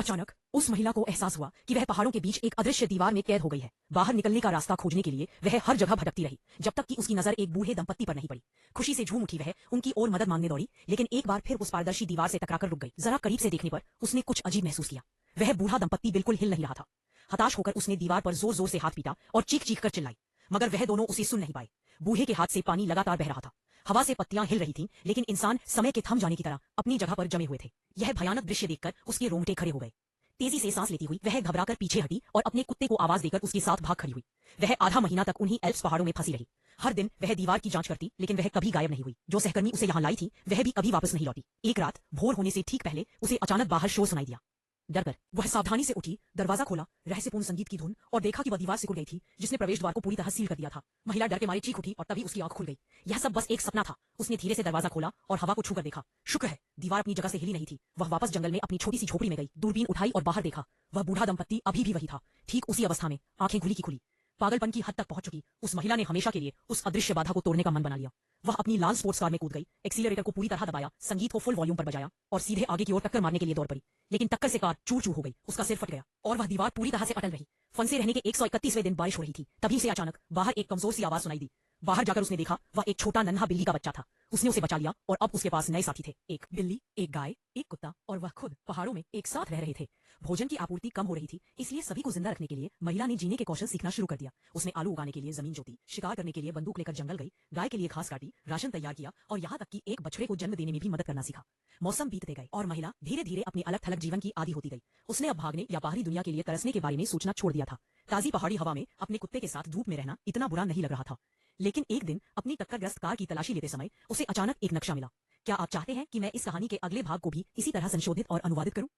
अचानक उस महिला को एहसास हुआ कि वह पहाड़ों के बीच एक अदृश्य दीवार में कैद हो गई है। बाहर निकलने का रास्ता खोजने के लिए वह हर जगह भटकती रही, जब तक कि उसकी नजर एक बूढ़े दंपत्ति पर नहीं पड़ी। खुशी से झूम उठी वह उनकी ओर मदद मांगने दौड़ी, लेकिन एक बार फिर उस पारदर्शी दीवार से टकराकर रुक गई। जरा करीब से देखने पर उसने कुछ अजीब महसूस किया। वह बूढ़ा दंपत्ति बिल्कुल हिल नहीं रहा था। हताश होकर उसने दीवार पर जोर जोर से हाथ पीटा और चीख चीख कर चिल्लाई, मगर वह दोनों उसे सुन नहीं पाए। बूढ़े के हाथ से पानी लगातार बह रहा था, हवा से पत्तियां हिल रही थीं, लेकिन इंसान समय के थम जाने की तरह अपनी जगह पर जमे हुए थे। यह भयानक दृश्य देखकर उसके रोंगटे खड़े हो गए। तेजी से सांस लेती हुई वह घबराकर पीछे हटी और अपने कुत्ते को आवाज देकर उसके साथ भाग खड़ी हुई। वह आधा महीना तक उन्हीं एल्प्स पहाड़ों में फंसी रही। हर दिन वह दीवार की जांच करती, लेकिन वह कभी गायब नहीं हुई। जो सहकर्मी उसे यहाँ लाई थी वह भी कभी वापस नहीं लौटी। एक रात भोर होने से ठीक पहले उसे अचानक बाहर शोर सुनाई दिया। डरकर वह सावधानी से उठी, दरवाजा खोला, रहस्यपूर्ण संगीत की धुन, और देखा कि वह दीवार सिकुड़ गई थी जिसने प्रवेश द्वार को पूरी तरह सील कर दिया था। महिला डर के मारे चीख उठी और तभी उसकी आंख खुल गई। यह सब बस एक सपना था। उसने धीरे से दरवाजा खोला और हवा को छूकर देखा। शुक्र है दीवार अपनी जगह से हिली नहीं थी। वह वापस जंगल में अपनी छोटी सी झोपड़ी में गई, दूरबीन उठाई और बाहर देखा। वह बूढ़ा दंपत्ति अभी भी वही था, ठीक उसी अवस्था में, आंखें खुली की खुली। पागलपन की हद तक पहुंच चुकी उस महिला ने हमेशा के लिए उस अदृश्य बाधा को तोड़ने का मन बना लिया। वह अपनी लाल स्पोर्ट्स कार में कूद गई, एक्सीलरेटर को पूरी तरह दबाया, संगीत को फुल वॉल्यूम पर बजाया और सीधे आगे की ओर टक्कर मारने के लिए दौड़ पड़ी। लेकिन टक्कर से कार चूर चूर हो गई, उसका सिर फट गया और वह दीवार पूरी तरह से अटल रही। फंसे रहने के 131वें दिन बारिश हो रही थी। तभी से अचानक बाहर एक कमजोर सी आवाज सुनाई दी। बाहर जाकर उसने देखा वह एक छोटा नन्हा बिल्ली का बच्चा था। उसने उसे बचा लिया और अब उसके पास नए साथी थे, एक बिल्ली, एक गाय, एक कुत्ता और वह खुद पहाड़ों में एक साथ रह रहे थे। भोजन की आपूर्ति कम हो रही थी, इसलिए सभी को जिंदा रखने के लिए महिला ने जीने के कौशल सीखना शुरू कर दिया। उसने आलू उगाने के लिए जमीन जोती, शिकार करने के लिए बंदूक लेकर जंगल गई, गाय के लिए घास काटी, राशन तैयार किया और यहाँ तक कि एक बछड़े को जन्म देने में भी मदद करना सीखा। मौसम बीतते गए और महिला धीरे धीरे अपने अलग थलग जीवन की आदी होती गई। उसने अब भागने या बाहरी दुनिया के लिए तरसने के बारे में सोचना छोड़ दिया था। ताजी पहाड़ी हवा में अपने कुत्ते के साथ धूप में रहना इतना बुरा नहीं लग रहा था। लेकिन एक दिन अपनी टक्करग्रस्त कार की तलाशी लेते समय उसे अचानक एक नक्शा मिला। क्या आप चाहते हैं कि मैं इस कहानी के अगले भाग को भी इसी तरह संशोधित और अनुवादित करूं?